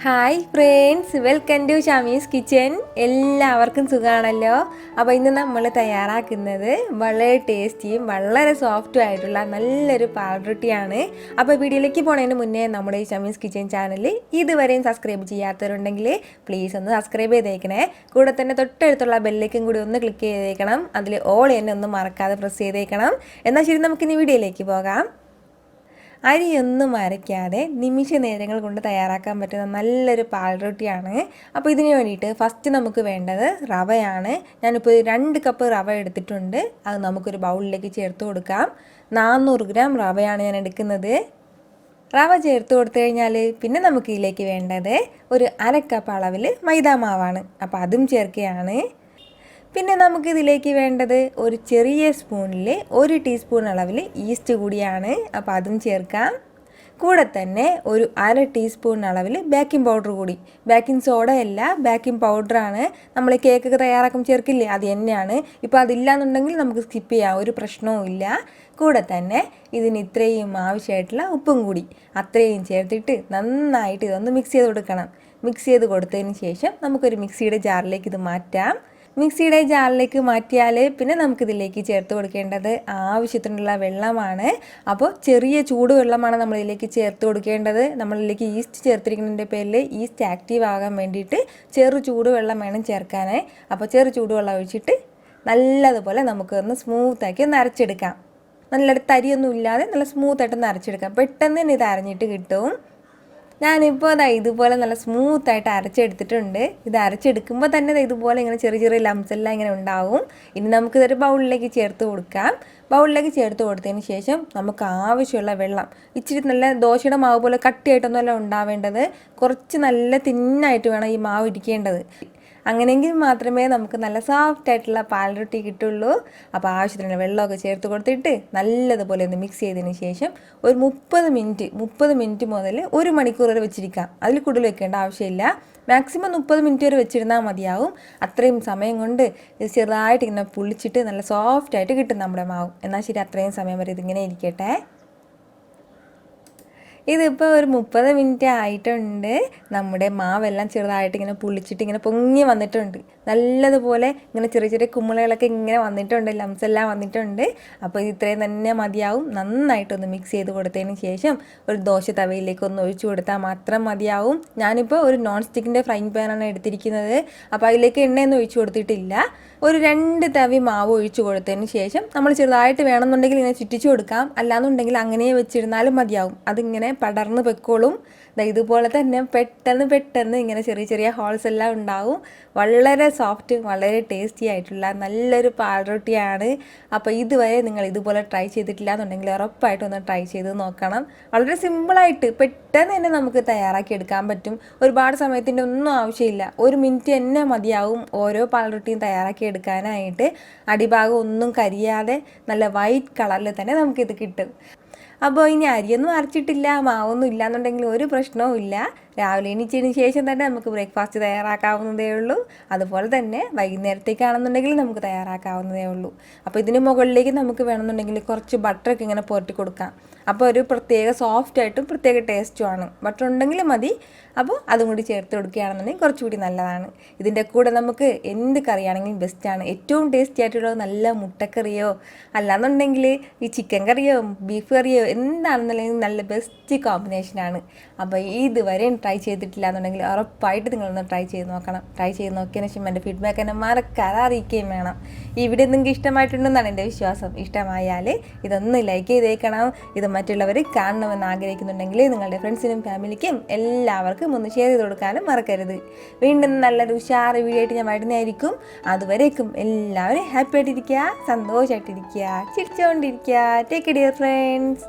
Hi friends, welcome to Shami's kitchen. എല്ലാവർക്കും സുഖമാണല്ലോ. അപ്പോൾ ഇന്ന് നമ്മൾ തയ്യാറാക്കുന്നത് വളരെ ടേസ്റ്റിയും വളരെ സോഫ്റ്റും ആയിട്ടുള്ള നല്ലൊരു പാൽ റൊട്ടിയാണ്. അപ്പോൾ വീഡിയോയിലേക്ക് പോകുന്നതിന് മുന്നേ നമ്മുടെ ഈ ഷമീസ് കിച്ചൻ ചാനൽ ഇതുവരെയും സബ്സ്ക്രൈബ് ചെയ്യാത്തവരുണ്ടെങ്കിൽ പ്ലീസ് ഒന്ന് സബ്സ്ക്രൈബ് ചെയ്തേക്കണേ. കൂടെ തന്നെ തൊട്ടടുത്തുള്ള ബെല്ലേക്കും കൂടി ഒന്ന് ക്ലിക്ക് ചെയ്തേക്കണം. അതിൽ ഓൾ എന്നെ ഒന്നും മറക്കാതെ പ്രസ് ചെയ്തേക്കണം. എന്നാൽ ശരി, നമുക്കിനി വീഡിയോയിലേക്ക് പോകാം. അരിയൊന്നും അരയ്ക്കാതെ നിമിഷ നേരങ്ങൾ കൊണ്ട് തയ്യാറാക്കാൻ പറ്റുന്ന നല്ലൊരു പാൽ റൊട്ടിയാണ്. അപ്പോൾ ഇതിന് വേണ്ടിയിട്ട് ഫസ്റ്റ് നമുക്ക് വേണ്ടത് റവയാണ്. ഞാനിപ്പോൾ 2 കപ്പ് റവ എടുത്തിട്ടുണ്ട്. അത് നമുക്കൊരു ബൗളിലേക്ക് ചേർത്ത് കൊടുക്കാം. 400 ഗ്രാം റവയാണ് ഞാൻ എടുക്കുന്നത്. റവ ചേർത്ത് കൊടുത്തു കഴിഞ്ഞാൽ പിന്നെ നമുക്ക് ഇതിലേക്ക് വേണ്ടത് ഒരു 1/2 കപ്പ് അളവിൽ മൈദാമാവാണ്. അപ്പോൾ അതും ചേർക്കുകയാണ്. പിന്നെ നമുക്കിതിലേക്ക് വേണ്ടത് ഒരു ചെറിയ സ്പൂണിൽ 1 ടീസ്പൂൺ അളവിൽ ഈസ്റ്റ് കൂടിയാണ്. അപ്പോൾ അതും ചേർക്കാം. കൂടെ തന്നെ ഒരു 1/2 ടീസ്പൂൺ അളവിൽ ബേക്കിംഗ് പൗഡർ കൂടി. ബേക്കിംഗ് സോഡ അല്ല, ബേക്കിംഗ് പൗഡറാണ്. നമ്മൾ കേക്കൊക്കെ തയ്യാറാക്കും ചേർക്കില്ലേ, അത് തന്നെയാണ്. ഇപ്പോൾ അതില്ലാന്നുണ്ടെങ്കിൽ നമുക്ക് സ്കിപ്പ് ചെയ്യാം, ഒരു പ്രശ്നവും ഇല്ല. കൂടെ തന്നെ ഇതിന് ഇത്രയും ആവശ്യമായിട്ടുള്ള ഉപ്പും കൂടി അത്രയും ചേർത്തിട്ട് നന്നായിട്ട് ഇതൊന്ന് മിക്സ് ചെയ്ത് കൊടുക്കണം. മിക്സ് ചെയ്ത് കൊടുത്തതിന് ശേഷം നമുക്കൊരു മിക്സിയുടെ ജാറിലേക്ക് ഇത് മാറ്റാം. മിക്സിയുടെ ജാറിലേക്ക് മാറ്റിയാൽ പിന്നെ നമുക്കിതിലേക്ക് ചേർത്ത് കൊടുക്കേണ്ടത് ആവശ്യത്തിനുള്ള വെള്ളമാണ്. അപ്പോൾ ചെറിയ ചൂടുവെള്ളമാണ് നമ്മളിതിലേക്ക് ചേർത്ത് കൊടുക്കേണ്ടത്. നമ്മളിതിലേക്ക് ഈസ്റ്റ് ചേർത്തിരിക്കുന്നതിൻ്റെ പേരിൽ ഈസ്റ്റ് ആക്റ്റീവ് ആകാൻ വേണ്ടിയിട്ട് ചെറു ചൂടുവെള്ളം വേണം ചേർക്കാനായി. അപ്പോൾ ചെറു ചൂടുവെള്ളം ഒഴിച്ചിട്ട് നല്ലതുപോലെ നമുക്കൊന്ന് സ്മൂത്താക്കി ഒന്ന് അരച്ചെടുക്കാം. നല്ല തരിയൊന്നും ഇല്ലാതെ നല്ല സ്മൂത്തായിട്ടൊന്ന് അരച്ചെടുക്കാം. പെട്ടെന്ന് തന്നെ ഇത് അരഞ്ഞിട്ട് കിട്ടും. ഞാനിപ്പോൾ ഇതുപോലെ നല്ല സ്മൂത്തായിട്ട് അരച്ചെടുത്തിട്ടുണ്ട്. ഇത് അരച്ചെടുക്കുമ്പോൾ തന്നെ ഇതുപോലെ ഇങ്ങനെ ചെറിയ ചെറിയ ലംസ് എല്ലാം ഇങ്ങനെ ഉണ്ടാവും. ഇനി നമുക്കിതൊരു ബൗളിലേക്ക് ചേർത്ത് കൊടുക്കാം. ബൗളിലേക്ക് ചേർത്ത് കൊടുത്തതിന് ശേഷം നമുക്ക് ആവശ്യമുള്ള വെള്ളം, ഇച്ചിരി നല്ല ദോശയുടെ മാവ് പോലെ കട്ടിയായിട്ടൊന്നുമല്ല ഉണ്ടാവേണ്ടത്, കുറച്ച് നല്ല തിന്നായിട്ട് വേണം ഈ മാവ് ഇരിക്കേണ്ടത്. അങ്ങനെയെങ്കിൽ മാത്രമേ നമുക്ക് നല്ല സോഫ്റ്റ് ആയിട്ടുള്ള പാൽ റൊട്ടി കിട്ടുള്ളൂ. അപ്പോൾ ആവശ്യത്തിന് വെള്ളമൊക്കെ ചേർത്ത് കൊടുത്തിട്ട് നല്ലതുപോലെ ഒന്ന് മിക്സ് ചെയ്തതിന് ശേഷം ഒരു 30 മിനിറ്റ് മുതൽ 1 മണിക്കൂർ വരെ വെച്ചിരിക്കാം. അതിൽ കൂടുതൽ വെക്കേണ്ട ആവശ്യമില്ല. മാക്സിമം 30 മിനിറ്റ് വരെ വെച്ചിരുന്നാൽ മതിയാവും. അത്രയും സമയം കൊണ്ട് ഇത് ചെറുതായിട്ട് ഇങ്ങനെ പുളിച്ചിട്ട് നല്ല സോഫ്റ്റായിട്ട് കിട്ടും നമ്മുടെ മാവ്. എന്നാൽ ശരി, അത്രയും സമയം വരെ ഇതിങ്ങനെ ഇരിക്കട്ടെ. ഇതിപ്പോൾ ഒരു 30 മിനിറ്റ് ആയിട്ടുണ്ട്. നമ്മുടെ മാവെല്ലാം ചെറുതായിട്ട് ഇങ്ങനെ പുളിച്ചിട്ട് ഇങ്ങനെ പൊങ്ങി വന്നിട്ടുണ്ട്. നല്ലതുപോലെ ഇങ്ങനെ ചെറിയ ചെറിയ കുമ്മിളകളൊക്കെ ഇങ്ങനെ വന്നിട്ടുണ്ട്, ലംസ് എല്ലാം വന്നിട്ടുണ്ട്. അപ്പോൾ ഇത് ഇത്രയും തന്നെ മതിയാവും. നന്നായിട്ടൊന്ന് മിക്സ് ചെയ്ത് കൊടുത്തതിന് ശേഷം ഒരു ദോശ തവയിലേക്ക് ഒന്ന് ഒഴിച്ചു കൊടുത്താൽ മാത്രം മതിയാവും. ഞാനിപ്പോൾ ഒരു നോൺ സ്റ്റിക്കിൻ്റെ ഫ്രൈങ് പാനാണ് എടുത്തിരിക്കുന്നത്. അപ്പോൾ അതിലേക്ക് എണ്ണയൊന്നും ഒഴിച്ചു കൊടുത്തിട്ടില്ല. ഒരു 2 തവി മാവ് ഒഴിച്ചു കൊടുത്തതിന് ശേഷം നമ്മൾ ചെറുതായിട്ട് വേണമെന്നുണ്ടെങ്കിൽ ഇങ്ങനെ ചുറ്റിച്ചു കൊടുക്കാം. അല്ലാന്നുണ്ടെങ്കിൽ അങ്ങനെ വെച്ചിരുന്നാലും മതിയാവും. അതിങ്ങനെ പടർന്ന് പൊയ്ക്കോളും. ഇതുപോലെ തന്നെ പെട്ടെന്ന് ഇങ്ങനെ ചെറിയ ചെറിയ ഹോൾസ് എല്ലാം ഉണ്ടാവും. വളരെ സോഫ്റ്റ്, വളരെ ടേസ്റ്റി ആയിട്ടുള്ള നല്ലൊരു പാൽ റൊട്ടിയാണ്. അപ്പോൾ ഇതുവരെ നിങ്ങൾ ഇതുപോലെ ട്രൈ ചെയ്തിട്ടില്ല എന്നുണ്ടെങ്കിൽ ഉറപ്പായിട്ടും ഒന്ന് ട്രൈ ചെയ്ത് നോക്കണം. വളരെ സിമ്പിളായിട്ട് പെട്ടെന്ന് തന്നെ നമുക്ക് തയ്യാറാക്കി എടുക്കാൻ പറ്റും. ഒരുപാട് സമയത്തിൻ്റെ ഒന്നും ആവശ്യമില്ല. 1 മിനിറ്റ് തന്നെ മതിയാവും ഓരോ പാൽ റൊട്ടിയും തയ്യാറാക്കി എടുക്കാനായിട്ട്. അടിഭാഗം ഒന്നും കരിയാതെ നല്ല വൈറ്റ് കളറിൽ തന്നെ നമുക്കിത് കിട്ടും. അപ്പോൾ ഇനി അരിയൊന്നും അരച്ചിട്ടില്ല, മാവൊന്നും ഇല്ലയെന്നുണ്ടെങ്കിൽ ഒരു പ്രശ്നവും ഇല്ല. രാവിലെ എണീച്ചതിന് ശേഷം തന്നെ നമുക്ക് ബ്രേക്ക്ഫാസ്റ്റ് തയ്യാറാക്കാവുന്നതേ ഉള്ളൂ. അതുപോലെ തന്നെ വൈകുന്നേരത്തേക്കാണെന്നുണ്ടെങ്കിൽ നമുക്ക് തയ്യാറാക്കാവുന്നതേ ഉള്ളൂ. അപ്പോൾ ഇതിന് മുകളിലേക്ക് നമുക്ക് വേണമെന്നുണ്ടെങ്കിൽ കുറച്ച് ബട്ടറൊക്കെ ഇങ്ങനെ പുരട്ടി കൊടുക്കാം. അപ്പോൾ ഒരു പ്രത്യേക സോഫ്റ്റായിട്ടും പ്രത്യേക ടേസ്റ്റുമാണ്. ബട്ടർ ഉണ്ടെങ്കിൽ മതി. അപ്പോൾ അതും കൂടി ചേർത്ത് കൊടുക്കുകയാണെന്നുണ്ടെങ്കിൽ കുറച്ചുകൂടി നല്ലതാണ്. ഇതിൻ്റെ കൂടെ നമുക്ക് എന്ത് കറിയാണെങ്കിലും ബെസ്റ്റാണ്. ഏറ്റവും ടേസ്റ്റി ആയിട്ടുള്ളത് നല്ല മുട്ടക്കറിയോ അല്ലാന്നുണ്ടെങ്കിൽ ഈ ചിക്കൻ കറിയോ ബീഫ് കറിയോ എന്താണെന്നുണ്ടെങ്കിൽ നല്ല ബെസ്റ്റ് കോമ്പിനേഷനാണ്. അപ്പോൾ ഇതുവരെ ട്രൈ ചെയ്തിട്ടില്ല എന്നുണ്ടെങ്കിൽ ഉറപ്പായിട്ട് നിങ്ങളൊന്ന് ട്രൈ ചെയ്ത് നോക്കണം. ട്രൈ ചെയ്ത് നോക്കിയതിന് ശേഷം എൻ്റെ ഫീഡ്ബാക്ക് എന്നെ മറക്കാതെ അറിയിക്കുകയും വേണം. ഈ വീഡിയോ നിങ്ങൾക്ക് ഇഷ്ടമായിട്ടുണ്ടെന്നാണ് എൻ്റെ വിശ്വാസം. ഇഷ്ടമായാൽ ഇതൊന്ന് ലൈക്ക് ചെയ്തേക്കണം. ഇത് മറ്റുള്ളവർ കാണണമെന്ന് ആഗ്രഹിക്കുന്നുണ്ടെങ്കിൽ നിങ്ങളുടെ ഫ്രണ്ട്സിനും ഫാമിലിക്കും എല്ലാവർക്കും ഒന്ന് ഷെയർ ചെയ്ത് കൊടുക്കാനും മറക്കരുത്. വീണ്ടും നല്ലൊരു ഉഷാറ് വീഡിയോ ആയിട്ട് ഞാൻ വരുന്നതായിരിക്കും. അതുവരേക്കും എല്ലാവരും ഹാപ്പി ആയിട്ടിരിക്കുക, സന്തോഷമായിട്ടിരിക്കുക, ചിരിച്ചുകൊണ്ടിരിക്കുക. Take care friends.